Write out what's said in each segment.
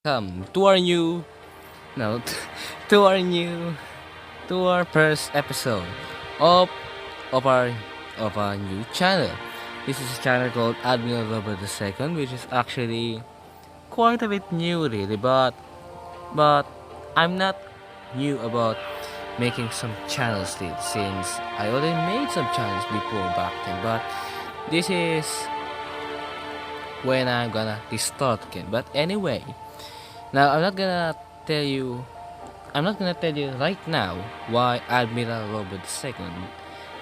welcome to our new no to our new to our first episode of of our of our new channel. This is a channel called Admiral Robert II, which is actually quite a bit new really, but I'm not new about making some channels still, since I already made some channels before back then, but this is when I'm gonna restart again. But anyway, now tell you I'm not gonna tell you right now why Admiral Robert II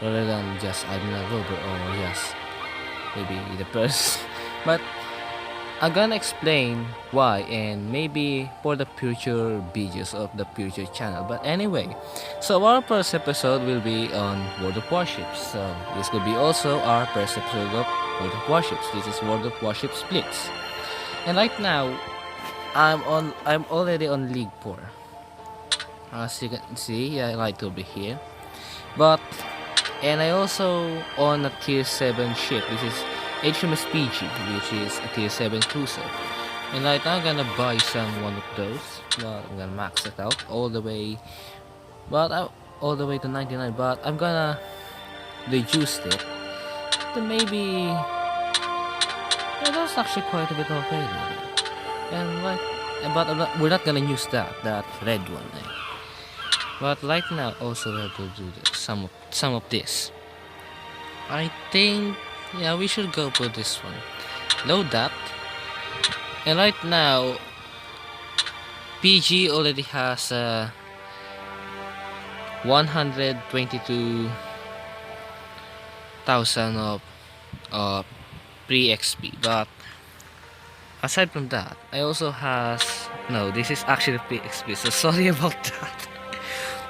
rather than just Admiral Robert, or yes, maybe the first. But I'm gonna explain why, and maybe for the future videos of the future channel. But anyway, so our first episode will be on World of Warships. So this could be also our first episode of World of Warships. This is World of Warships Blitz. And right now, I'm already on League 4. As you can see, I like to be here. And I also on a tier 7 ship. This is HMS PG, which is a tier 7 cruiser. And right now I'm gonna buy one of those. Well, I'm gonna max it out all the way, all the way to 99. But I'm gonna reduce it to maybe. Yeah, that's actually quite a bit okay, really. We're not gonna use that red one. But right now, also we have to do some of this. I think, yeah, we should go for this one. Load that. And right now, PG already has 122,000 of pre-XP. But aside from that, I also has this is actually pre-XP. So sorry about that.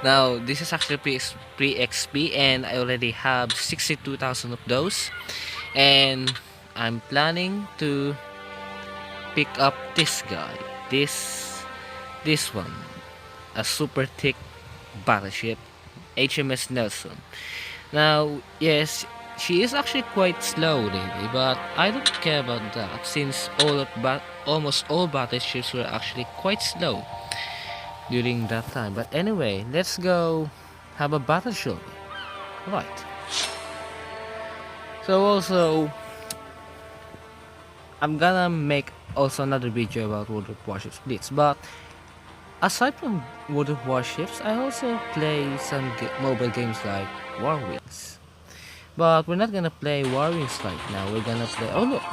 Now, this is actually pre-XP, and I already have 62,000 of those. And I'm planning to pick up this guy. This one. A super thick battleship. HMS Nelson. Now, yes, she is actually quite slow really, but I don't care about that, since almost all battleships were actually quite slow during that time. But anyway, let's go have a battle show. Right. So also, I'm gonna make also another video about World of Warships Blitz. But aside from World of Warships, I also play some mobile games like Warwings. But we're not gonna play Warwings right now. We're gonna play. Oh look,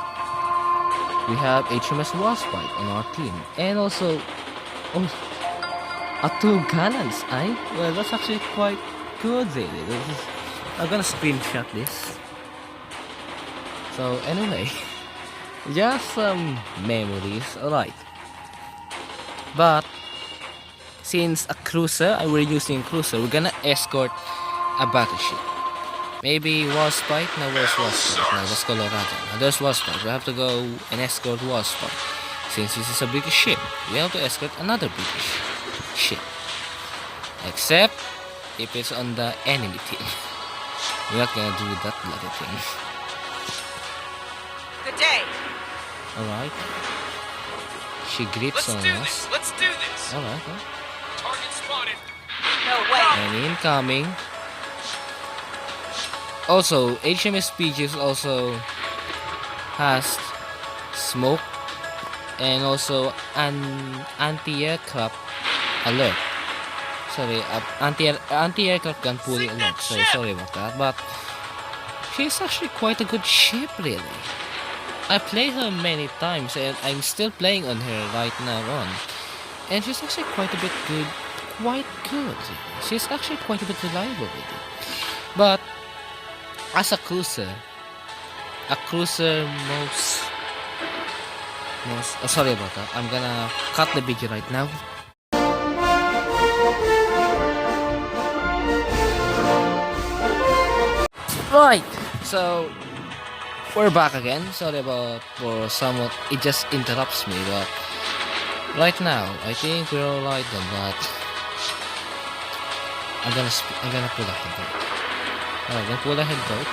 we have HMS WOWSBLITZ on our team, and also a 2 gallons, well, that's actually quite good really. I'm gonna screenshot this. So anyway, just some memories, alright. But since we're using a cruiser, we're gonna escort a battleship. Maybe WOWSBLITZ. No, where's WOWSBLITZ? No, that's Colorado. Now there's WOWSBLITZ. We have to go and escort WOWSBLITZ. Since this is a British ship, we have to escort another British ship. Except if it's on the enemy team. We're not gonna do that bloody thing. Good day. Alright. She grips on us. Let's do this. Alright. Target spotted. No way. And incoming. Also, HMS Peaches also has smoke and also an anti-aircraft alert. Sorry, anti-aircraft gun fully alert. So sorry about that. But she's actually quite a good ship, really. I played her many times, and I'm still playing on her right now and she's actually quite a bit good. Quite good. She's actually quite a bit reliable, really. But as a cruiser most sorry about that. I'm gonna cut the video right now. Right, so we're back again. Sorry about for somewhat, it just interrupts me, but right now I think we're alright then. But I'm gonna pull ahead. Alright, then pull ahead boat.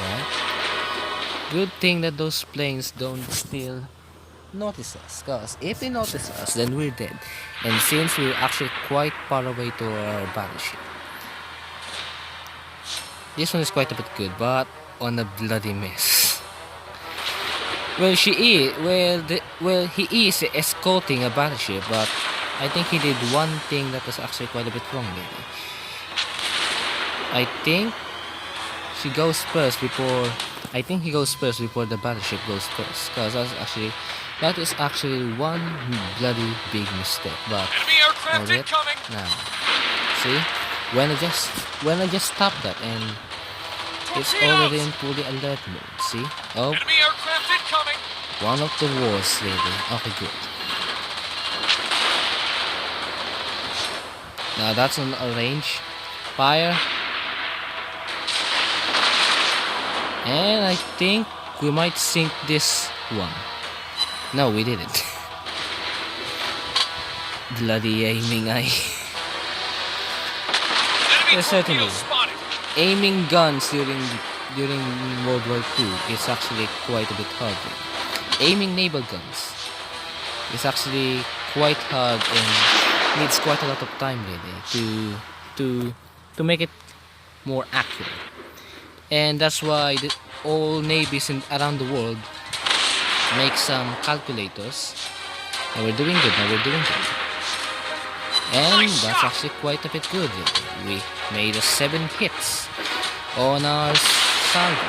Right. Good thing that those planes don't still notice us, because if they notice us, then we're dead. And since we're actually quite far away to our battleship, this one is quite a bit good, but on a bloody mess. Well, he is escorting a battleship, but I think he did one thing that was actually quite a bit wrong, maybe. I think he goes first before the battleship goes first, because that is actually one bloody big mistake. But Enemy aircraft incoming. now, see, when I just stopped that, and it's already in fully alert mode. See, oh, Enemy aircraft incoming. one of the wars, really. Okay, good. Now that's on a range fire. And I think we might sink this one. No, we didn't. Bloody aiming eye. Enemy Certainly. torpedo spotted. Aiming guns during World War II is actually quite a bit hard. Aiming naval guns is actually quite hard and needs quite a lot of time really to make it more accurate. And that's why all navies around the world make some calculators. Now we're doing good. And that's actually quite a bit good. We made 7 hits on our salvo.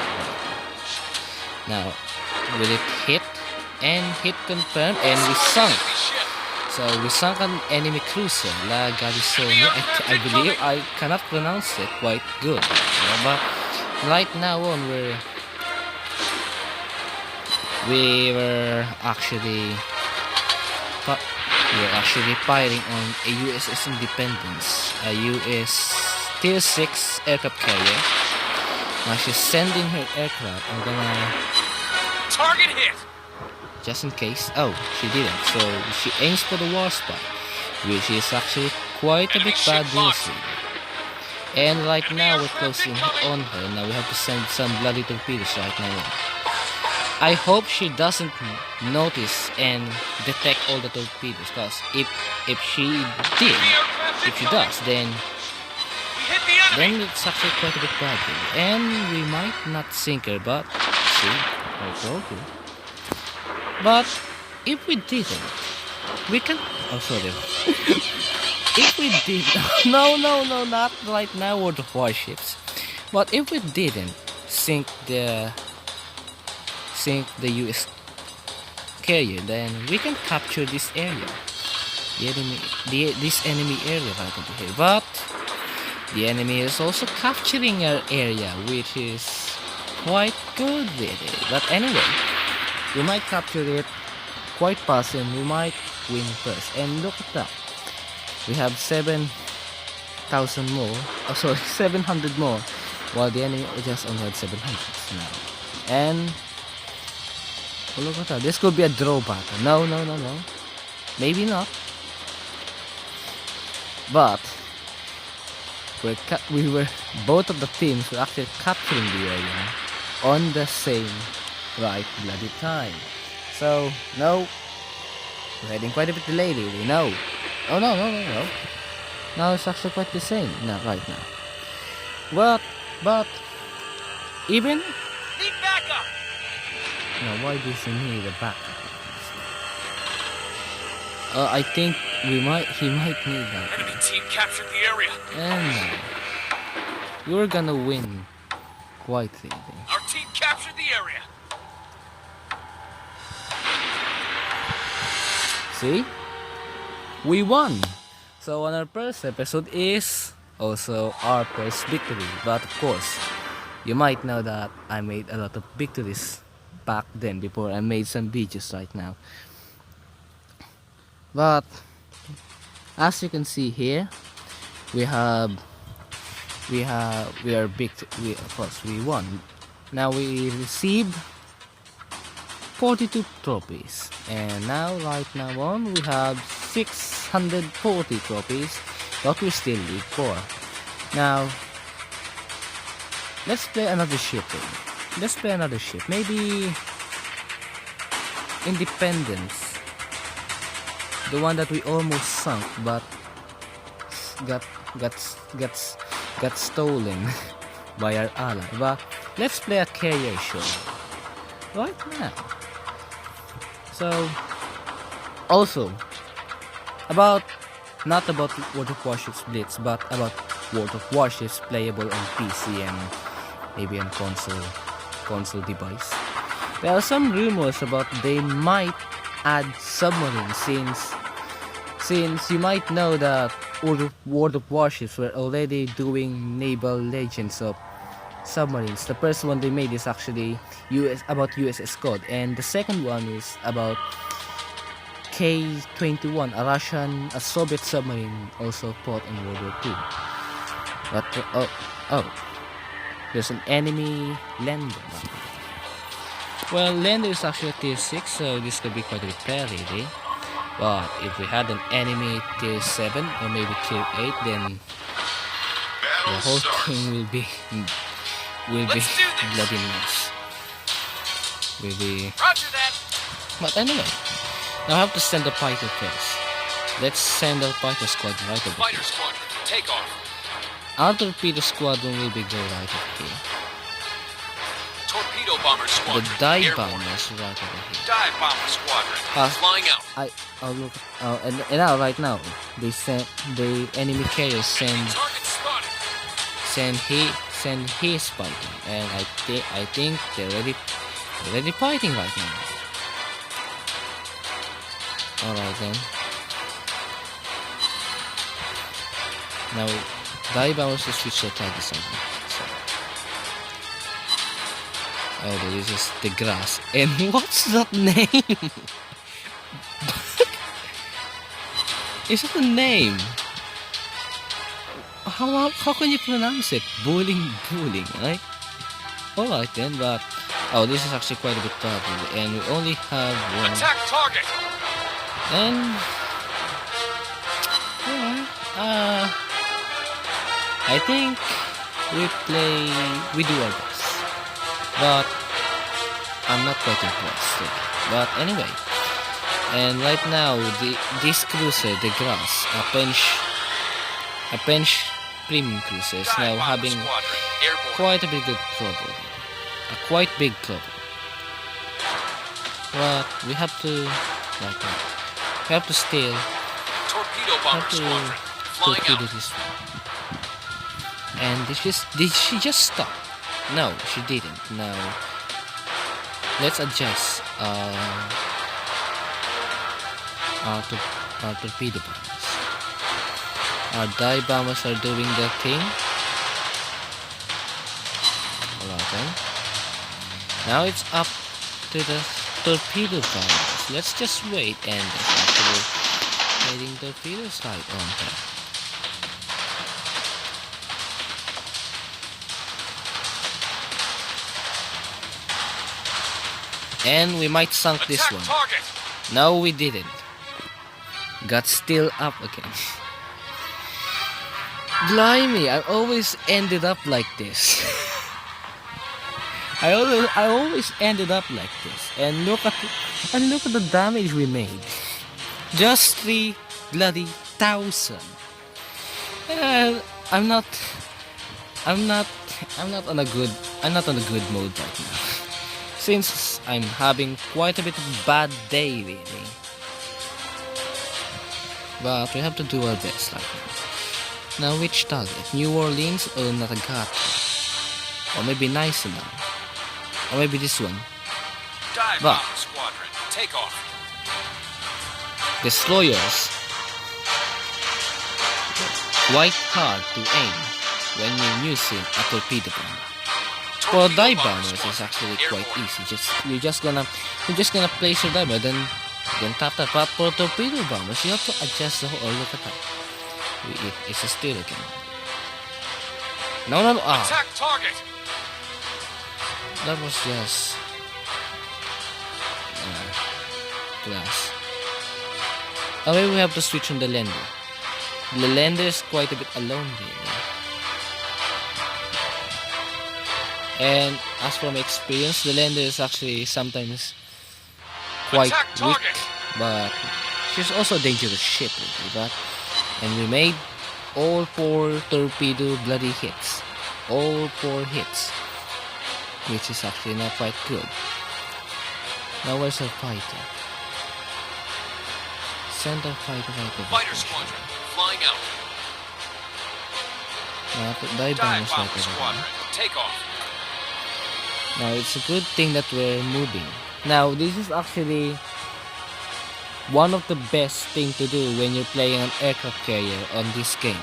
Now, will it hit? And hit confirmed, and we sunk. So we sunk an enemy cruiser, La Garrisone. I believe I cannot pronounce it quite good. But right now on, we were actually firing on a USS Independence, a US Tier 6 aircraft carrier. Now she's sending her aircraft. I'm gonna Target hit. just in case. Oh, she didn't. So she aims for the Warspite, which is actually quite a bit bad news. And right now we're closing on her. Now we have to send some bloody torpedoes right now. I hope she doesn't notice and detect all the torpedoes, because if she does, then it's actually quite a bit bad. And we might not sink her, but see, I told you. But if we didn't, we can. Oh, sorry. If we did, no, not right now or the warships. But if we didn't sink the US carrier, then we can capture this area, this enemy area right over here. But the enemy is also capturing our area, which is quite good with it. But anyway, we might capture it quite fast and we might win first. And look at that, we have 7,000 more. Oh, sorry, 700 more, while the enemy just only had 700 now. And oh, look at that. This could be a draw battle. No. Maybe not. But we were both of the teams were actually capturing the area on the same right bloody time. So no, we're heading quite a bit delayed really. No. Now it's actually quite the same. No, right now. But even. Need backup. Now, why does he need a backup? I think he might need that. Enemy team captured the area. And you're gonna win quite easily. Our team captured the area. See? We won! So on our first episode is also our first victory. But of course, you might know that I made a lot of victories back then before I made some videos right now. But as you can see here, we are of course we won. Now we received 42 trophies, and now right now on we have 640 trophies, but we still need 4. Now let's play another shooting. let's play another ship. Maybe Independence, the one that we almost sunk, but got got stolen by our ally. But let's play a carrier ship right now. So, also about not about World of Warships Blitz, but about World of Warships playable on PC and maybe on console device. There are some rumors about they might add submarines, since you might know that World of Warships were already doing naval legends of submarines. The first one they made is actually about USS Cod, and the second one is about K-21, a Soviet submarine also fought in World War II. But oh, there's an enemy lander. Well, lander is actually a tier 6, so this could be quite a bit fair, really. But if we had an enemy tier 7 or maybe tier 8, then the whole thing will be bloody mess. Will be. Roger that. But anyway, now I have to send the fighter first. Let's send our fighter squadron right over Fighter here. squadron, take off. Our torpedo squadron will be go right over here. Torpedo bomber squadron. The dive airborne. bombers right over here. Dive bomber squadron. Flying out. And now right now the enemy carrier Target spotted. send his fighting, and I think they're already fighting right now. Alright then. Now dive bombers will switch their target something. Oh, this is the grass. And what's that name? Is it a name? How can you pronounce it? Bowling, right? Alright then, but this is actually quite a bit trouble, and we only have one. Attack target. And I think we do our best. But I'm not quite impressed. But anyway, and right now this cruiser, the Grass, a French premium cruiser, is now having quite a big trouble. A quite big trouble. But we have to steal. Torpedo bomber squadron. Flying Torpedo out. this one. And did she just stop? No, she didn't. Now let's adjust our torpedo bombers. Our dive bombers are doing their thing. Alright then. Now it's up to the torpedo bombers. Let's just wait, and there's actually heading torpedoes right on here. And we might sunk this Attack one. target. No, we didn't. Got still up again. Blimey, I always ended up like this. I always ended up like this. And look at the damage we made. Just 3 bloody thousand. I'm not on a good mode right now. Since I'm having quite a bit of a bad day, really. But we have to do our best right now. Now, which target? New Orleans or Narragansett? Or maybe nice enough. Or maybe this one. Dive But bomber squadron, take off. destroyers quite hard to aim when you're using a torpedo bomb. For dive bombers, it's actually quite easy. You're just gonna place your dive bomber, then tap that. But for torpedo bombers, you have to adjust the whole. Oh, look at that! It's a steal again. No. Attack target. That was just glass. Maybe we have to switch on the lander. The lander is quite a bit alone here. And as for my experience, the lender is actually sometimes quite Attack weak, target. but she's also a dangerous ship, really. But and we made all 4 torpedo bloody hits, all 4 hits, which is actually not quite good. Now where's our fighter? Send our fighter out of Fighter the squadron flying out. dive bomber Dive bomber squadron, take off. Now it's a good thing that we're moving. Now this is actually one of the best thing to do when you're playing an aircraft carrier on this game,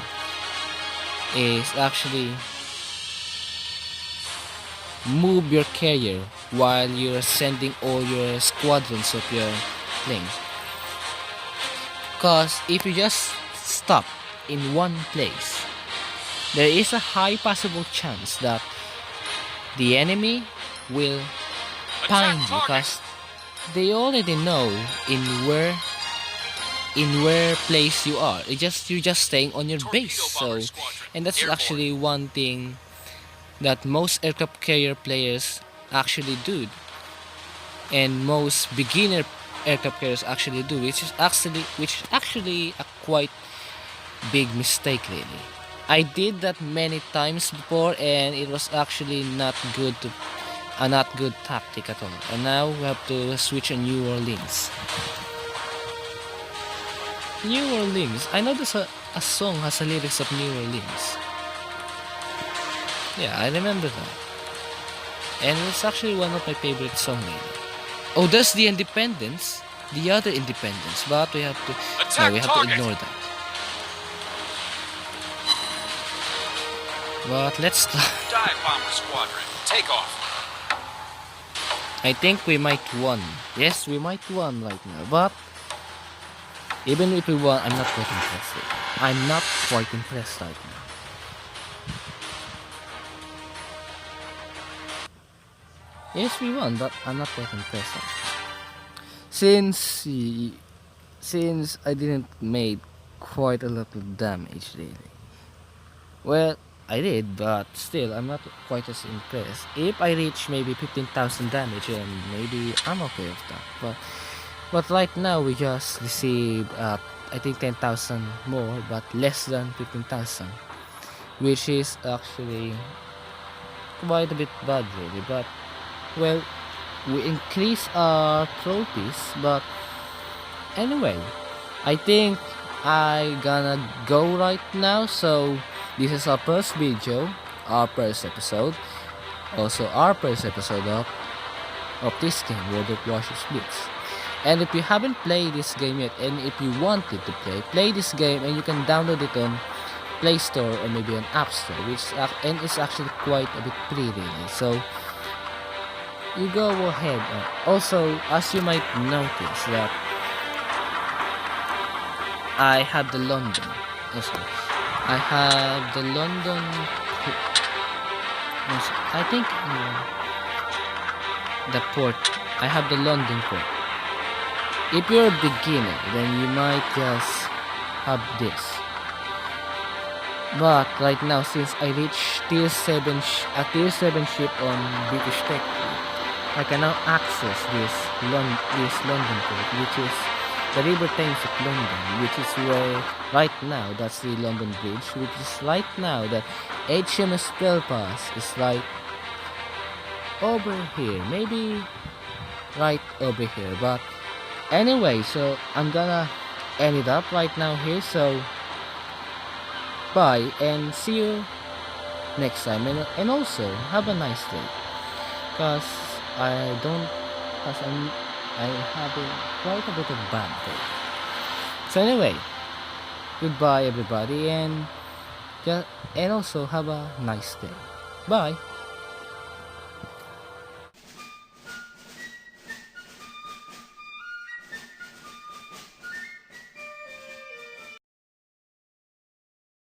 is actually move your carrier while you're sending all your squadrons of your plane. Because if you just stop in one place, there is a high possible chance that the enemy will find you, because they already know in where place you are. You're just staying on your base. So, and that's actually one thing that most aircraft carrier players actually do, and most beginner aircraft carriers actually do, which is actually a quite big mistake, really. I did that many times before, and it was actually not good tactic at all. And now we have to switch on New Orleans. New Orleans. I know there's a song has a lyrics of New Orleans. Yeah, I remember that. And it's actually one of my favorite songs. Oh, there's the Independence. The other Independence. But we have to ignore that. But let's start. Dive bomber squadron, take off. I think we might won. Yes, we might won right now. But even if we won, I'm not quite impressed. I'm not quite impressed right now. Yes, we won, but I'm not quite impressed right now. Since I didn't make quite a lot of damage, really. Well, I did, but still, I'm not quite as impressed. If I reach maybe 15,000 damage, then maybe I'm okay with that. But right now, we just received, I think 10,000 more, but less than 15,000. Which is actually quite a bit bad, really. But, well, we increase our trophies, but anyway, I think I gonna go right now. So this is our first video, our first episode, also our first episode of this game, World of Warships Blitz. And if you haven't played this game yet, and if you wanted to play this game, and you can download it on Play Store or maybe on App Store, and it's actually quite a bit free, really. So you go ahead. Also, as you might notice that I have the London. I have the London. I think the port. I have the London port. If you're a beginner, then you might just have this. But right now, since I reached tier 7 ship on British Tech, I can now access this London port, which is the River Thames of London, which is where right now that's the London Bridge, which is right now that HMS Belfast is right over here, maybe right over here. But anyway, so I'm gonna end it up right now here. So bye and see you next time, and also have a nice day, cause I'm having quite a bit of bad day. So anyway, goodbye everybody, and also have a nice day. Bye.